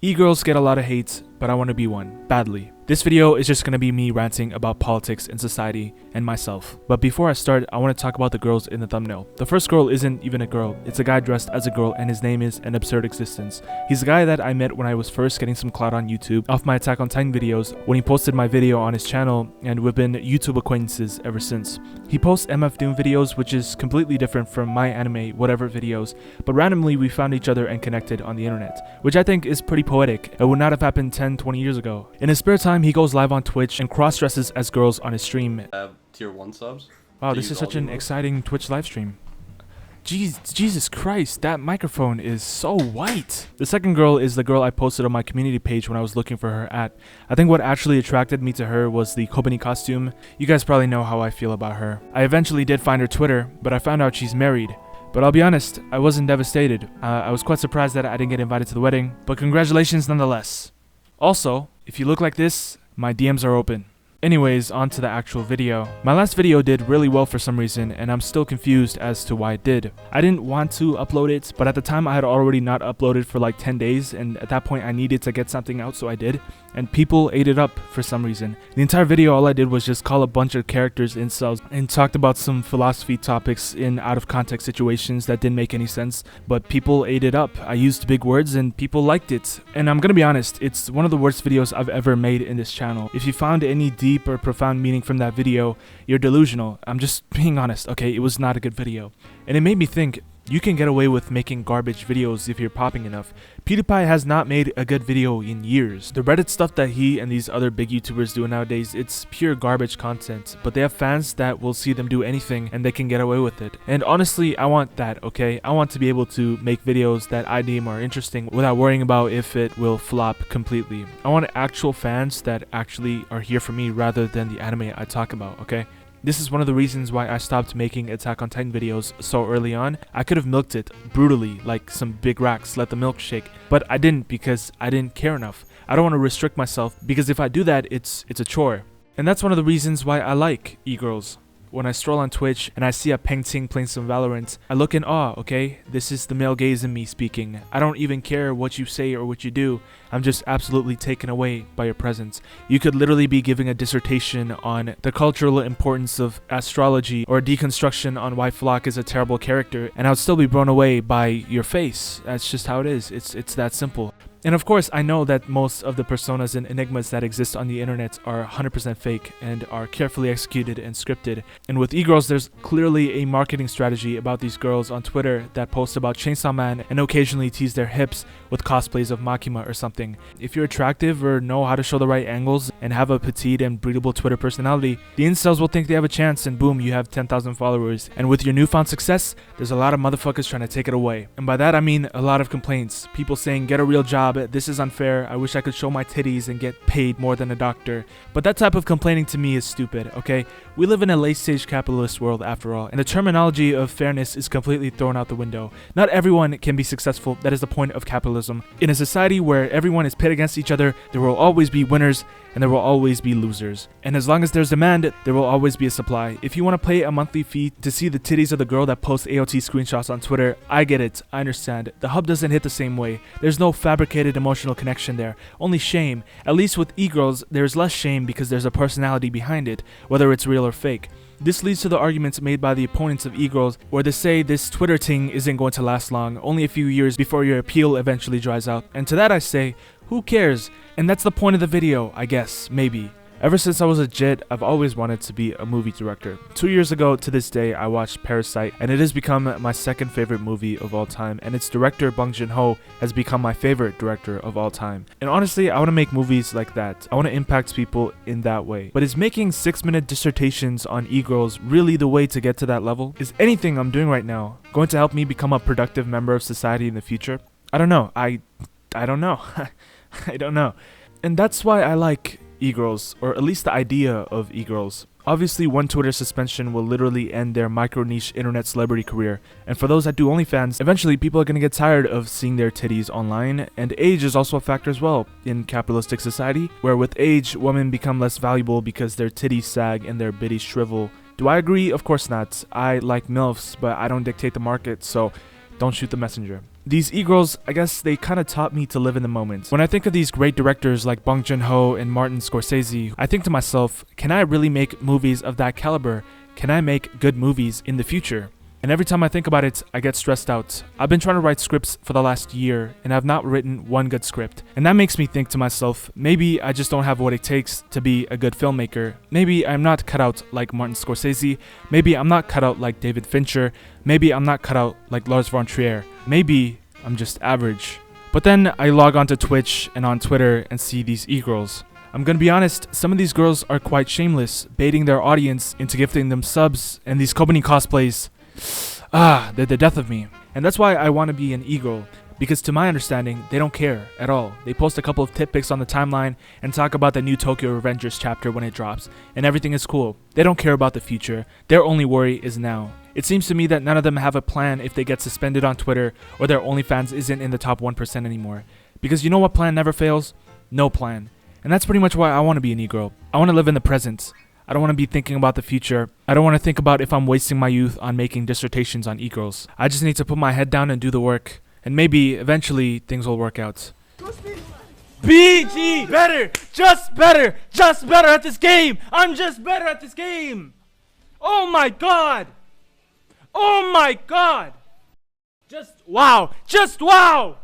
E-girls get a lot of hate, but I want to be one, badly. This video is just going to be me ranting about politics and society and myself. But before I start, I want to talk about the girls in the thumbnail. The first girl isn't even a girl, it's a guy dressed as a girl and his name is An Absurd Existence. He's a guy that I met when I was first getting some clout on YouTube off my Attack on Titan videos when he posted my video on his channel, and we've been YouTube acquaintances ever since. He posts MF Doom videos, which is completely different from my anime whatever videos, but randomly we found each other and connected on the internet, which I think is pretty poetic. It would not have happened 10-20 years ago. In his spare time, he goes live on Twitch and cross-dresses as girls on his stream. Tier 1 subs. Wow, this is such an exciting Twitch live stream. Jesus Christ, that microphone is so white. The second girl is the girl I posted on my community page when I was looking for her at. I think what actually attracted me to her was the Kobani costume. You guys probably know how I feel about her. I eventually did find her Twitter, but I found out she's married. But I'll be honest, I wasn't devastated. I was quite surprised that I didn't get invited to the wedding, but congratulations nonetheless. Also, if you look like this, my DMs are open. Anyways, on to the actual video. My last video did really well for some reason, and I'm still confused as to why it did. I didn't want to upload it, but at the time I had already not uploaded for like 10 days, and at that point I needed to get something out, so I did. And people ate it up for some reason. The entire video, all I did was just call a bunch of characters incels and talked about some philosophy topics in out of context situations that didn't make any sense, but people ate it up. I used big words and people liked it. And I'm gonna be honest, it's one of the worst videos I've ever made in this channel. If you found any deep or profound meaning from that video, you're delusional. I'm just being honest, okay? It was not a good video. And it made me think, you can get away with making garbage videos if you're popping enough. PewDiePie has not made a good video in years. The Reddit stuff that he and these other big YouTubers do nowadays, it's pure garbage content, but they have fans that will see them do anything and they can get away with it. And honestly, I want that, okay? I want to be able to make videos that I deem are interesting without worrying about if it will flop completely. I want actual fans that actually are here for me rather than the anime I talk about, okay? This is one of the reasons why I stopped making Attack on Titan videos so early on. I could have milked it brutally like some big racks, let the milk shake, but I didn't because I didn't care enough. I don't want to restrict myself because if I do that, it's a chore. And that's one of the reasons why I like e-girls. When I stroll on Twitch and I see a Peng Ting playing some Valorant, I look in awe, okay? This is the male gaze in me speaking. I don't even care what you say or what you do. I'm just absolutely taken away by your presence. You could literally be giving a dissertation on the cultural importance of astrology or a deconstruction on why Flock is a terrible character, and I would still be blown away by your face. That's just how it is. It's that simple. And of course, I know that most of the personas and enigmas that exist on the internet are 100% fake and are carefully executed and scripted. And with e-girls, there's clearly a marketing strategy about these girls on Twitter that post about Chainsaw Man and occasionally tease their hips with cosplays of Makima or something. If you're attractive or know how to show the right angles and have a petite and breathable Twitter personality, the incels will think they have a chance and boom, you have 10,000 followers. And with your newfound success, there's a lot of motherfuckers trying to take it away. And by that I mean a lot of complaints. People saying, get a real job, this is unfair, I wish I could show my titties and get paid more than a doctor. But that type of complaining to me is stupid, okay? We live in a late-stage capitalist world after all, and the terminology of fairness is completely thrown out the window. Not everyone can be successful, that is the point of capitalism. In a society where everyone is pit against each other, there will always be winners and there will always be losers. And as long as there's demand, there will always be a supply. If you want to pay a monthly fee to see the titties of the girl that posts AOT screenshots on Twitter, I get it, I understand. The hub doesn't hit the same way. There's no fabricated emotional connection there, only shame. At least with e-girls, there's less shame because there's a personality behind it, whether it's real or fake. This leads to the arguments made by the opponents of e-girls where they say this Twitter thing isn't going to last long, only a few years before your appeal eventually dries out. And to that I say, who cares? And that's the point of the video, I guess, maybe. Ever since I was a jit, I've always wanted to be a movie director. 2 years ago to this day, I watched Parasite, and it has become my second favorite movie of all time, and its director, Bong Joon-ho, has become my favorite director of all time. And honestly, I want to make movies like that. I want to impact people in that way. But is making 6-minute dissertations on e-girls really the way to get to that level? Is anything I'm doing right now going to help me become a productive member of society in the future? I don't know. I don't know. I don't know. And that's why I like e-girls, or at least the idea of e-girls. Obviously, one Twitter suspension will literally end their micro-niche internet celebrity career, and for those that do OnlyFans, eventually people are going to get tired of seeing their titties online, and age is also a factor as well in capitalistic society, where with age, women become less valuable because their titties sag and their bitties shrivel. Do I agree? Of course not. I like MILFs, but I don't dictate the market, so don't shoot the messenger. These e-girls, I guess they kind of taught me to live in the moment. When I think of these great directors like Bong Joon-ho and Martin Scorsese, I think to myself, can I really make movies of that caliber? Can I make good movies in the future? And every time I think about it, I get stressed out. I've been trying to write scripts for the last year, and I've not written one good script. And that makes me think to myself, maybe I just don't have what it takes to be a good filmmaker. Maybe I'm not cut out like Martin Scorsese. Maybe I'm not cut out like David Fincher. Maybe I'm not cut out like Lars von Trier. Maybe I'm just average. But then I log onto Twitch and on Twitter and see these e-girls. I'm gonna be honest, some of these girls are quite shameless, baiting their audience into gifting them subs, and these Kobani cosplays, they're the death of me. And that's why I want to be an e-girl, because to my understanding, they don't care at all. They post a couple of tip pics on the timeline and talk about the new Tokyo Revengers chapter when it drops, and everything is cool. They don't care about the future. Their only worry is now. It seems to me that none of them have a plan if they get suspended on Twitter or their OnlyFans isn't in the top 1% anymore. Because you know what plan never fails? No plan. And that's pretty much why I want to be an e-girl. I want to live in the present. I don't want to be thinking about the future. I don't want to think about if I'm wasting my youth on making dissertations on e-girls. I just need to put my head down and do the work. And maybe, eventually, things will work out. BG! Better! Just better! Just better at this game! I'm just better at this game! Oh my god! Oh my god! Just wow! Just wow!